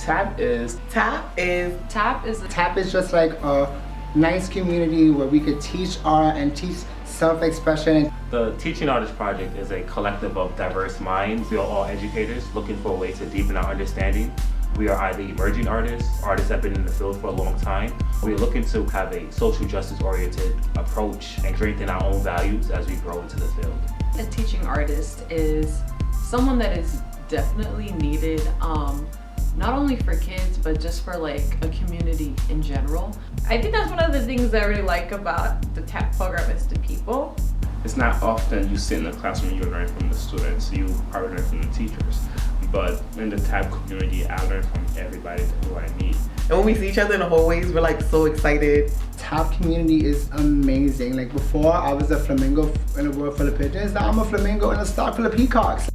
TAP is just like a nice community where we could teach art and teach self-expression. The Teaching Artist Project is a collective of diverse minds. We are all educators looking for a way to deepen our understanding. We are either emerging artists that have been in the field for a long time. We're looking to have a social justice oriented approach and strengthen our own values as we grow into the field. A teaching artist is someone that is definitely needed, not only for kids, but just for like a community in general. I think that's one of the things that I really like about the TAP program is the people. It's not often you sit in the classroom and you learn from the students, you probably learn from the teachers. But in the TAP community, I learn from everybody who I meet. And when we see each other in the hallways, we're like so excited. TAP community is amazing. Like before, I was a flamingo in a world full of pigeons. Now I'm a flamingo in a stock full of peacocks.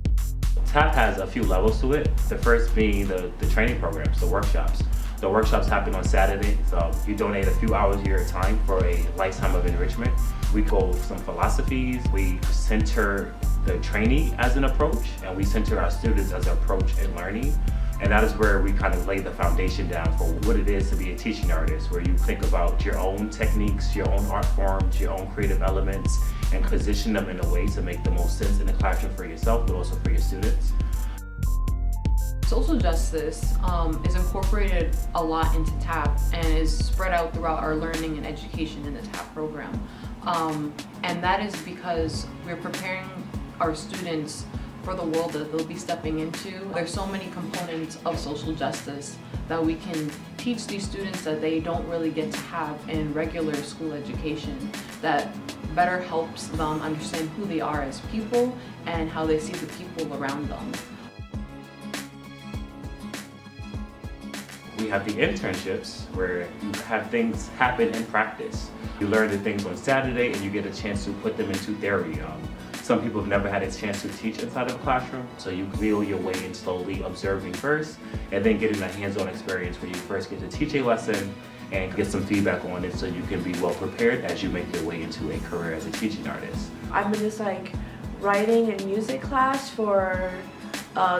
TAP has a few levels to it. The first being the training programs, the workshops. The workshops happen on Saturday, so you donate a few hours of your time for a lifetime of enrichment. We go over some philosophies, we center the trainee as an approach, and we center our students as an approach in learning. And that is where we kind of lay the foundation down for what it is to be a teaching artist, where you think about your own techniques, your own art forms, your own creative elements, and position them in a way to make the most sense in the classroom for yourself, but also for your students. Social justice is incorporated a lot into TAP and is spread out throughout our learning and education in the TAP program. And that is because we're preparing our students for the world that they'll be stepping into. There's so many components of social justice that we can teach these students that they don't really get to have in regular school education, that better helps them understand who they are as people and how they see the people around them. We have the internships where you have things happen in practice. You learn the things on Saturday and you get a chance to put them into theory. Some people have never had a chance to teach inside of a classroom, so you feel your way in slowly observing first and then getting a hands-on experience where you first get to teach a lesson and get some feedback on it so you can be well prepared as you make your way into a career as a teaching artist. I'm in this like writing and music class for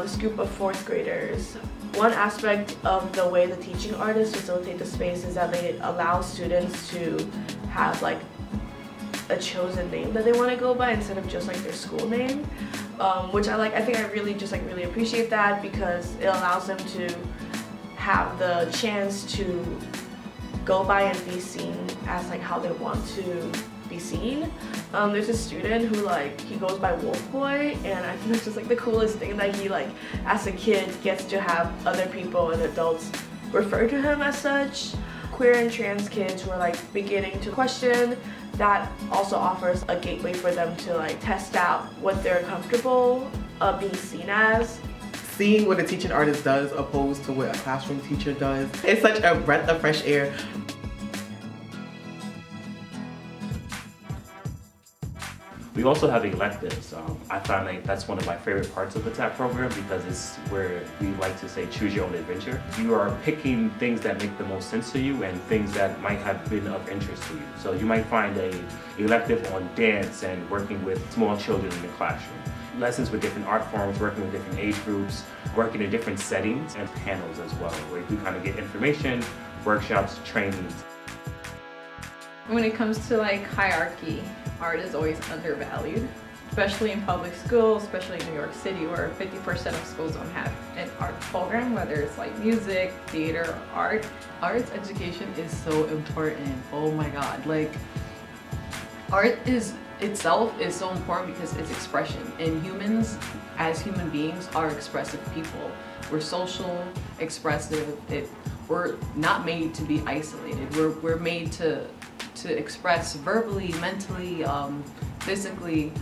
this group of 4th graders. One aspect of the way the teaching artists facilitate the space is that they allow students to have like a chosen name that they want to go by instead of just like their school name, which I like. I think I really really appreciate that because it allows them to have the chance to go by and be seen as like how they want to be seen. There's a student who he goes by Wolf Boy, and I think it's just like the coolest thing that he as a kid gets to have other people and adults refer to him as such. Queer and trans kids who are beginning to question, that also offers a gateway for them to test out what they're comfortable being seen as. Seeing what a teaching artist does opposed to what a classroom teacher does, it's such a breath of fresh air. We also have electives. I find like that's one of my favorite parts of the TAP program because it's where we like to say choose your own adventure. You are picking things that make the most sense to you and things that might have been of interest to you. So you might find a elective on dance and working with small children in the classroom. Lessons with different art forms, working with different age groups, working in different settings, and panels as well, where you kind of get information, workshops, trainings. When it comes to hierarchy, art is always undervalued, especially in public schools, especially in New York City, where 50% of schools don't have an art program, whether it's music, theater, or art. Arts education is so important. Oh my God. Art itself is so important because it's expression, and humans, as human beings, are expressive people. We're social, expressive. We're not made to be isolated. We're made to express verbally, mentally, physically.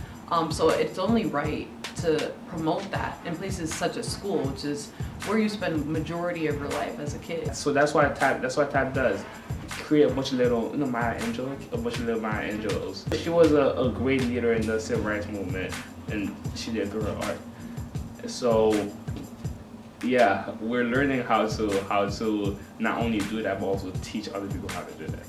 So it's only right to promote that in places such as school, which is where you spend majority of your life as a kid. So that's what TAP does. Create a bunch of little Maya Angelos. She was a great leader in the civil rights movement, and she did girl art. So yeah, we're learning how to not only do that, but also teach other people how to do that.